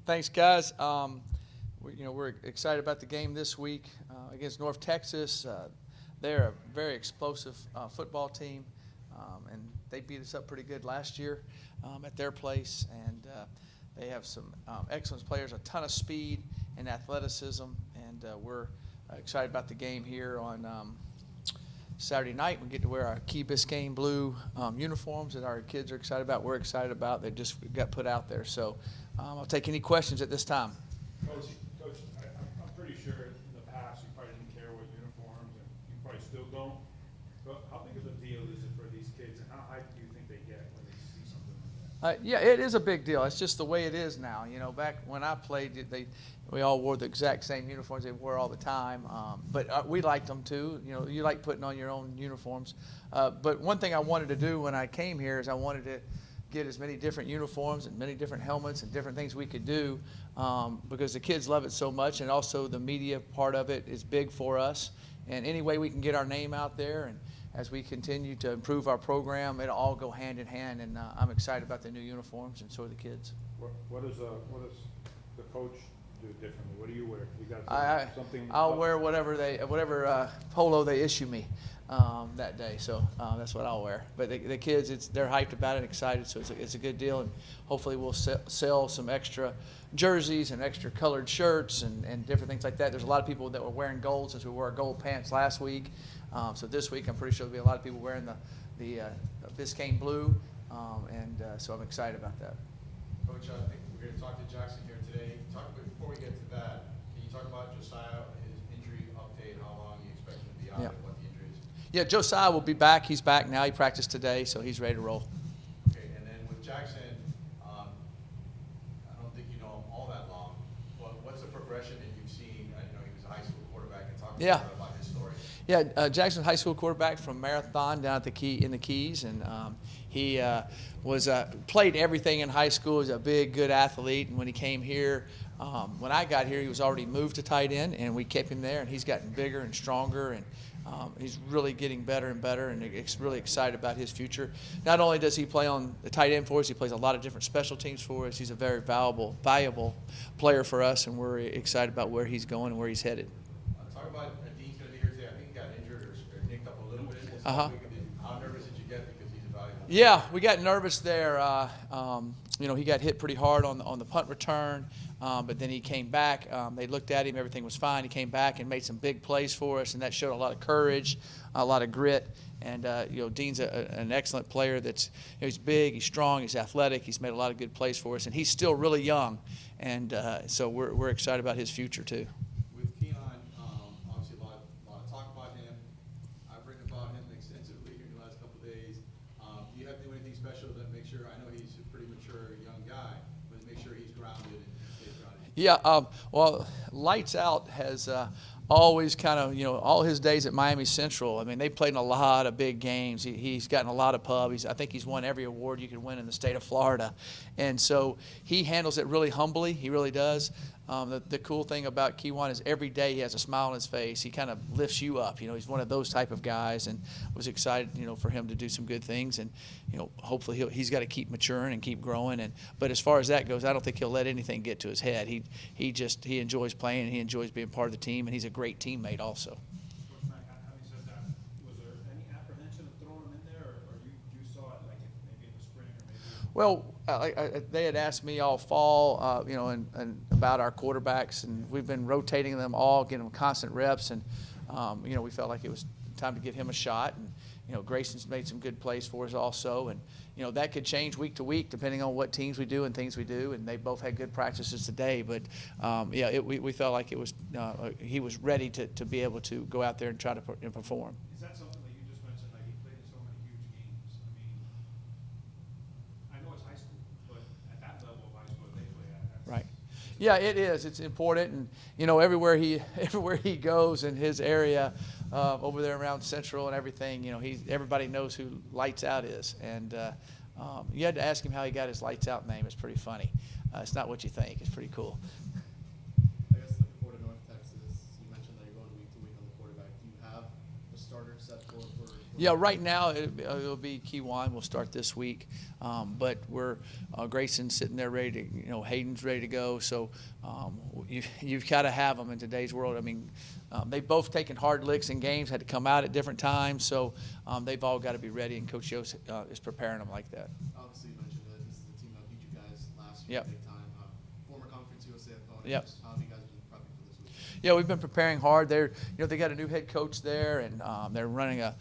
Thanks, guys. We're excited about the game this week against North Texas. They're a very explosive football team, and they beat us up pretty good last year at their place. And they have some excellent players, a ton of speed and athleticism, and we're excited about the game here on Saturday night. We get to wear our Key Biscayne blue uniforms that our kids are excited about. We're excited about. They just got put out there. So I'll take any questions at this time. Coach, I'm pretty sure in the past you probably didn't care what uniforms, and you probably still don't. But how big of a deal is it for these kids, and how hyped do you think they get when they see something like that? Yeah, it is a big deal. It's just the way it is now. Back when I played, we all wore the exact same uniforms they wore all the time. But we liked them too. You like putting on your own uniforms. But one thing I wanted to do when I came here is I wanted to get as many different uniforms and many different helmets and different things we could do because the kids love it so much, and also the media part of it is big for us. And any way we can get our name out there, and as we continue to improve our program, it'll all go hand in hand. And I'm excited about the new uniforms, and so are the kids. What does the coach do differently? What do you wear? You got something? I'll wear whatever polo they issue me that day. So that's what I'll wear. But the kids, they're hyped about it, excited. So it's a good deal, and hopefully we'll sell some extra jerseys and extra colored shirts and different things like that. There's a lot of people that were wearing gold since we wore gold pants last week. So this week I'm pretty sure there'll be a lot of people wearing the Biscayne blue, and so I'm excited about that. Coach, I think we're going to talk to Jackson here today. Before we get to that, can you talk about Josiah, his injury update, how long you expect him to be out, and what the injury is? Yeah, Josiah will be back. He's back now. He practiced today, so he's ready to roll. Okay, and then with Jackson, I don't think you know him all that long, but what's the progression that you've seen? I know he was a high school quarterback, and talk about his story. Yeah, Jackson's high school quarterback from Marathon down at in the Keys, and he was played everything in high school. He was a big, good athlete, and when he came here, when I got here, he was already moved to tight end, and we kept him there, and he's gotten bigger and stronger, and he's really getting better and better, and really excited about his future. Not only does he play on the tight end for us, he plays a lot of different special teams for us. He's a very valuable player for us, and we're excited about where he's going and where he's headed. Talk about Dean's going to be here today. I think he got injured or nicked up a little bit. Uh-huh. How nervous did you get because he's a valuable player? Yeah, we got nervous there. He got hit pretty hard on the punt return, but then he came back. They looked at him, everything was fine. He came back and made some big plays for us, and that showed a lot of courage, a lot of grit. And Dean's an excellent player. He's big, he's strong, he's athletic. He's made a lot of good plays for us, and he's still really young. And so we're excited about his future too. With Keon, obviously a lot of talk about him. I've written about him extensively in the last couple of days. Do you have to do anything special to make sure? I know he's a pretty mature young guy, but to make sure he's grounded and stays grounded. Yeah, well, Lights Out has always kind of, all his days at Miami Central. I mean, they played in a lot of big games. He's gotten a lot of pub. I think he's won every award you could win in the state of Florida. And so he handles it really humbly. He really does. The cool thing about Kewan is every day he has a smile on his face. He kind of lifts you up. He's one of those type of guys, and was excited, for him to do some good things. And, hopefully he's got to keep maturing and keep growing. But as far as that goes, I don't think he'll let anything get to his head. He enjoys playing, and he enjoys being part of the team, and he's a great teammate also. Coach Mac, having said that, was there any apprehension of throwing him in there, or you saw it like maybe in the spring or maybe? Well, they had asked me all fall, and about our quarterbacks, and we've been rotating them all, getting them constant reps, and we felt like it was time to give him a shot. And Grayson's made some good plays for us also, and that could change week to week depending on what teams we do and things we do. And they both had good practices today, but we felt like it was he was ready to be able to go out there and try to perform. Is that something that you just mentioned? Like, he played in so many huge games. I know it's high school, but at that level of high school they play at. Right. Yeah, it is. It's important, and everywhere he goes in his area, over there around Central and everything, everybody knows who Lights Out is, and you had to ask him how he got his Lights Out name. It's pretty funny. It's not what you think. It's pretty cool. I guess looking forward to North Texas, you mentioned that you're going week to week on the quarterback. Do you have a starter set for Yeah, right now it'll be Kiwan. We'll start this week, but we're Grayson's sitting there ready to, Hayden's ready to go. So you've got to have them in today's world. I mean, they've both taken hard licks in games, had to come out at different times. So they've all got to be ready, and Coach Yost is preparing them like that. Obviously, you mentioned that this is the team that beat you guys last year, Yep. big time. Former Conference USA opponents. Yep. How have you guys been prepping for this week? Yeah, we've been preparing hard. They got a new head coach there, and they're running a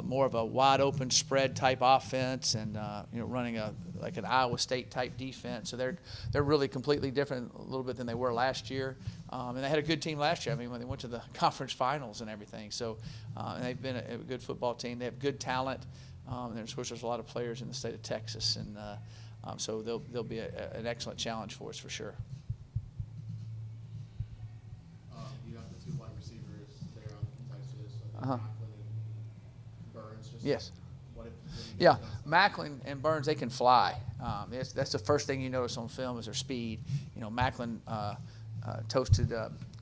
more of a wide open spread type offense, and running like an Iowa State type defense. So they're really completely different a little bit than they were last year. And they had a good team last year. I mean, when they went to the conference finals and everything. So and they've been a good football team. They have good talent. And of course, there's a lot of players in the state of Texas, and so they'll be an excellent challenge for us for sure. You have the two wide receivers there on Texas. Uh-huh. Macklin and Burns. Just Yes. What if Yeah, Macklin and Burns, they can fly. That's the first thing you notice on film is their speed. Macklin toasted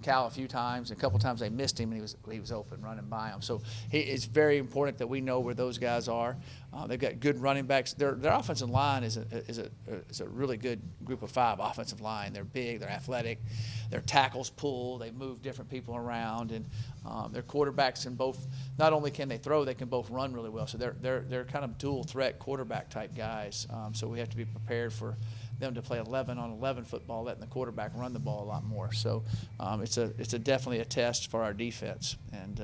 Cal a few times. A couple times they missed him, and he was open running by him. So it's very important that we know where those guys are. They've got good running backs. Their offensive line is a really good group of five offensive line. They're big, they're athletic, their tackles pull, they move different people around, and their quarterbacks can both. Not only can they throw, they can both run really well. So they're kind of dual threat quarterback type guys. So we have to be prepared for them to play 11-on-11 football, letting the quarterback run the ball a lot more. So it's definitely a test for our defense, and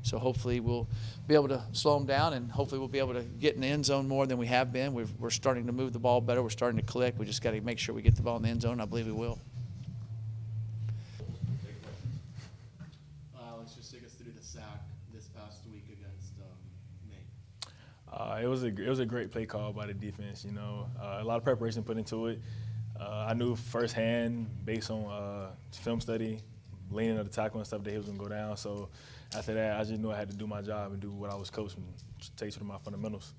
so hopefully we'll be able to slow them down, and hopefully we'll be able to get in the end zone more than we have been. We're starting to move the ball better. We're starting to click. We just got to make sure we get the ball in the end zone. I believe we will. Let's just take us through the sack this past week against Maine. It was a great play call by the defense. A lot of preparation put into it. I knew firsthand, based on film study, leaning of the tackle and stuff, that he was gonna go down. So after that, I just knew I had to do my job and do what I was coached and take to my fundamentals.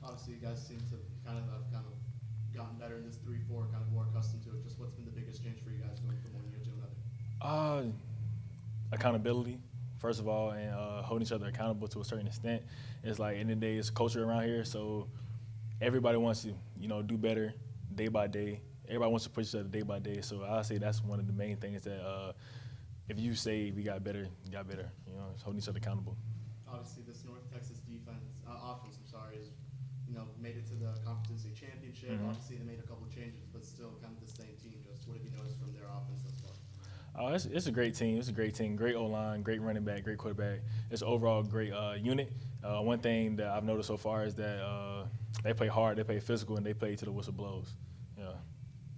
Obviously, you guys seem to kind of gotten better in this 3-4, kind of more accustomed to it. Just what's been the biggest change for you guys going from one year to another? Accountability, first of all, and holding each other accountable to a certain extent. It's like, in the day, it's culture around here, so everybody wants to, do better day by day. Everybody wants to push each other day by day. So I say that's one of the main things that if you say we got better, you got better. It's holding each other accountable. Obviously, this North Texas offense, is made it to the Conference State Championship. Mm-hmm. Obviously, they made a couple changes, but still kind of the same team. Just what have you noticed from their offense thus far? It's a great team. It's a great team. Great O-line, great running back, great quarterback. It's overall a great unit. One thing that I've noticed so far is that they play hard, they play physical, and they play till the whistle blows. Yeah.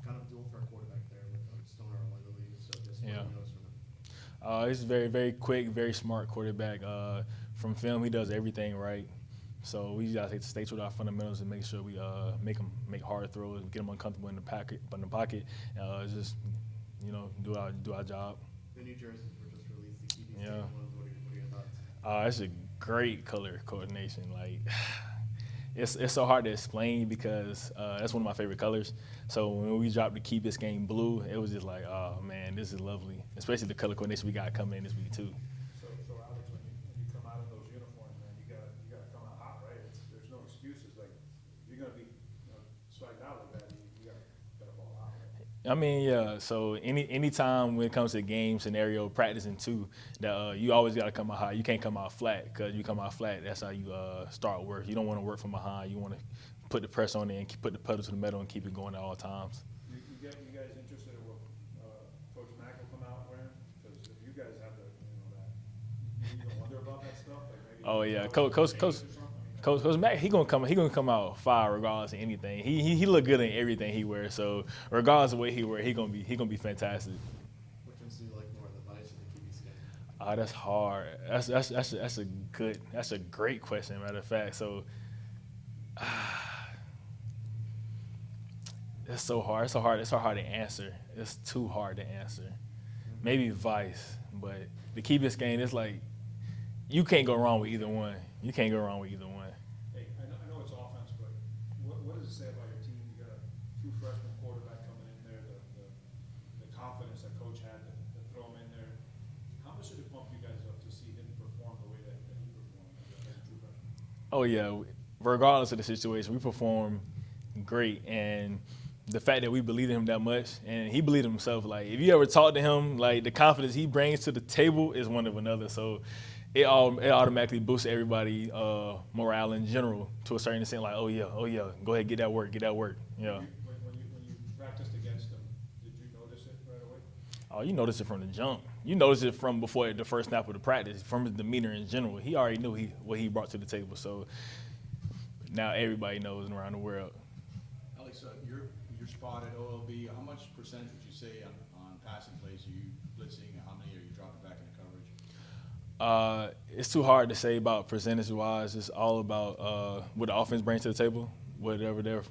Kind of dual for a quarterback there with Stoner and Weatherly. So just what Yeah. have you noticed from him? He's very, very quick, very smart quarterback. From film, he does everything right. So we got to stay true to our fundamentals and make sure we make him make hard throws, get him uncomfortable in the pocket. Just do our job. The New Jerseys were just released. The QB Yeah. ones. What are your thoughts? It's a great color coordination. Like, it's so hard to explain because that's one of my favorite colors. So when we dropped the Key Biscayne blue, it was just like, oh man, this is lovely. Especially the color coordination we got coming in this week too. So Alex, when you come out of those uniforms, man, you gotta come out hot, right? There's no excuses. Like, if you're gonna be swagged out like that, you gotta ball out, right? I mean, yeah. So anytime when it comes to game scenario practicing too, that you always got to come out high. You can't come out flat, because you come out flat, that's how you start work. You don't want to work from behind. You want to put the press on it and put the pedal to the metal and keep it going at all times. You guys interested in what Coach Mack will come out wearing? Because if you guys have that, you don't wonder about that stuff. Like maybe Oh yeah, Coach Coach Mac, he gonna come out fire regardless of anything. He look good in everything he wears. So regardless of what he wear, he gonna be fantastic. Which ones do you like more, the Vice or the QB skin? That's hard. That's a great question. Matter of fact, so it's so hard. It's so hard to answer. It's too hard to answer. Maybe Vice, but the Key Biscayne, it's like you can't go wrong with either one. You can't go wrong with either one. Hey, I know it's offense, but what does it say about your team? You got a true freshman quarterback coming in there, the confidence that coach had to throw him in there. How much did it pump you guys up to see him perform the way that he performed as a true freshman? Oh yeah, regardless of the situation, we perform great, and the fact that we believe in him that much, and he believed in himself. Like if you ever talk to him, like the confidence he brings to the table is one of another. So it automatically boosts everybody morale in general to a certain extent. Like oh yeah, go ahead, get that work. Yeah. When you practiced against him, did you notice it right away? Oh, you notice it from the jump. You notice it from before the first snap of the practice, from his demeanor in general. He already knew what he brought to the table. So now everybody knows around the world. Alex, your spot at OLB, how much percentage would you say on passing plays are you blitzing, and how many are you dropping back into coverage? It's too hard to say about percentage-wise. It's all about what the offense brings to the table, whatever they're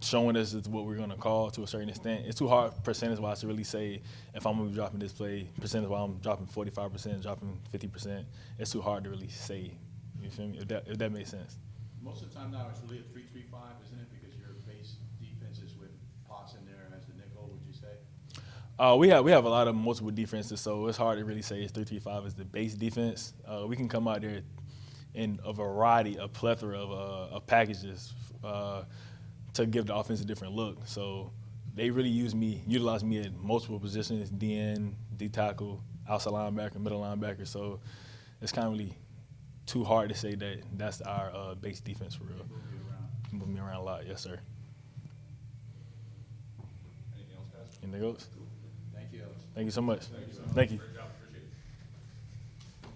showing us is what we're going to call to a certain extent. It's too hard percentage-wise to really say if I'm going to be dropping this play, percentage-wise I'm dropping 45%, dropping 50%. It's too hard to really say. You feel me? If that makes sense. Most of the time now, it's really a 3-3-5, isn't it? Because your base defense is with Potts in there as the nickel, would you say? We have a lot of multiple defenses, so it's hard to really say it's 3-3-5 is the base defense. We can come out there in a plethora of packages to give the offense a different look. So they really utilize me at multiple positions: DN, D tackle, outside linebacker, middle linebacker. So it's kind of really too hard to say that that's our base defense for real. Move me around a lot, yes sir. Anything else, guys? Anything else? Thank you, Alex. Thank you so much. Thank you. Great job.